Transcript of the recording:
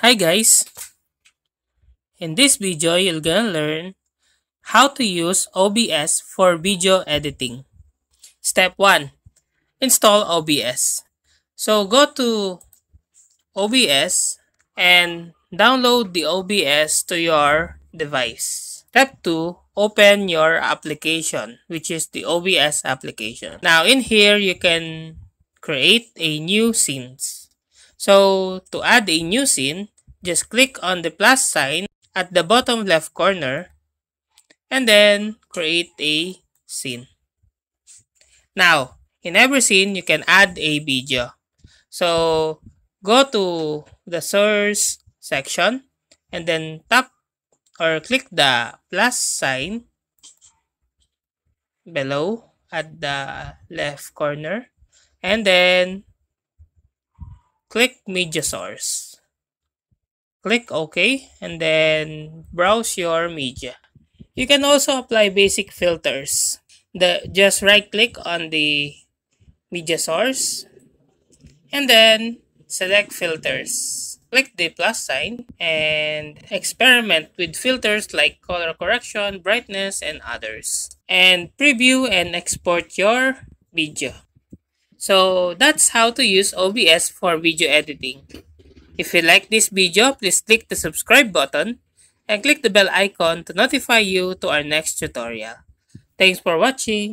Hi guys, in this video you're gonna learn how to use OBS for video editing. Step 1. Install OBS. So go to OBS and download the OBS to your device. Step 2. Open your application, which is the OBS application. Now in here you can create a new scene. So to add a new scene, just click on the plus sign at the bottom left corner and then create a scene. Now, in every scene, you can add a video. So, go to the source section and then tap or click the plus sign below at the left corner and then click media source. Click OK and then browse your media. You can also apply basic filters. Just right click on the media source and then select filters. Click the plus sign and experiment with filters like color correction, brightness, and others. And preview and export your video. So that's how to use OBS for video editing. If you like this video, please click the subscribe button and click the bell icon to notify you to our next tutorial. Thanks for watching.